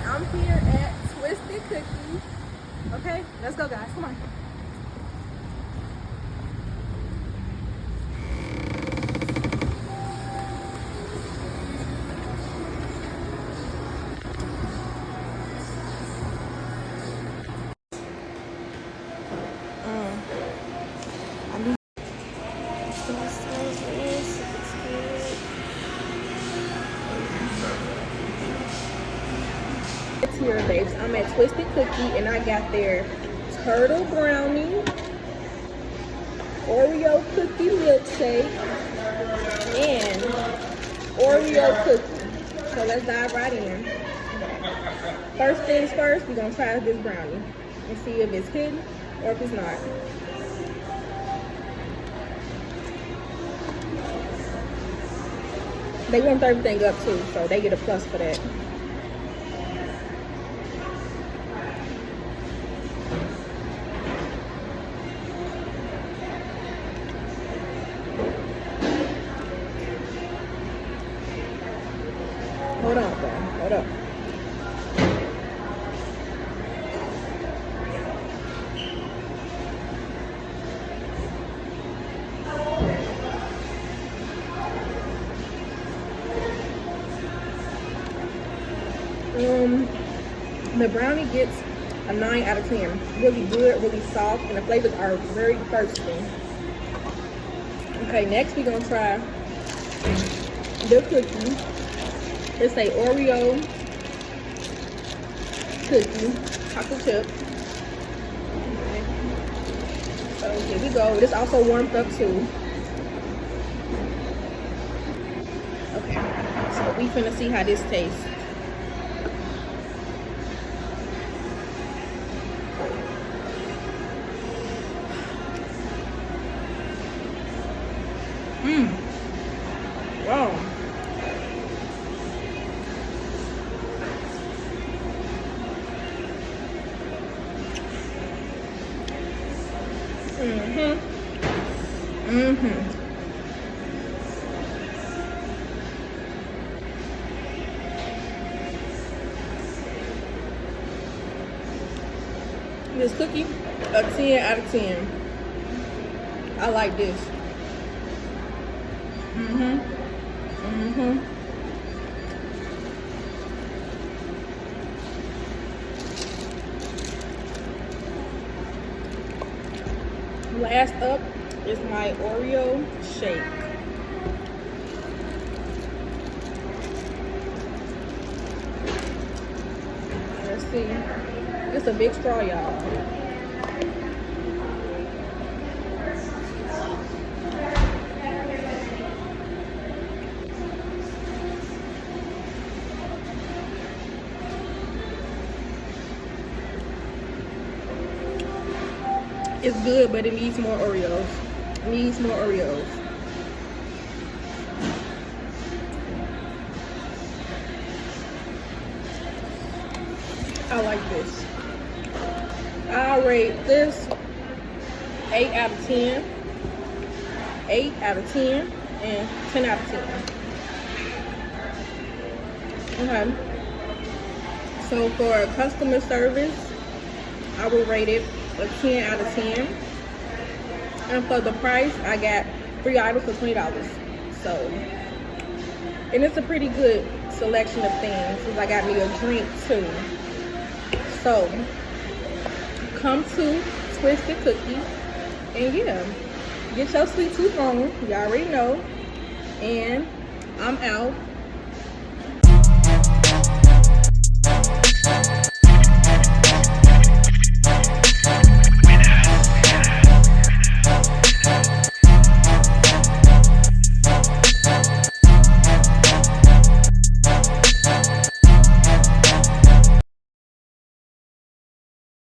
I'm here at Twisted Cookie. Okay, let's go, guys. Come on. Here, babes. I'm at Twisted Cookie and I got their turtle brownie, Oreo cookie milkshake, and Oreo cookie. So let's dive right in. First things first, we're gonna try this brownie and see if it's hidden or if it's not. They warmed everything up too, so they get a plus for that. Hold on, bro. Hold up. The brownie gets a 9 out of 10. Really good, really soft, and the flavors are very thirsty. Okay, next we're gonna try the cookie. It's a Oreo cookie, chocolate chip. Okay. So here we go. This also warmed up too. Okay, so we finna see how this tastes. Wow. This cookie, a 10 out of 10. I like this. Last up is my Oreo shake. Let's see. It's a big straw, y'all. It's good, but it needs more Oreos. It needs more Oreos. I like this. I rate this 8 out of 10. 8 out of 10 and 10 out of 10. Okay. So for customer service, I would rate it a 10 out of 10. And for the price, I got 3 items for $20. So, and it's a pretty good selection of things because I got me a drink too. So, come to Twisted Cookie and yeah, get your sweet tooth on. You already know. And I'm out.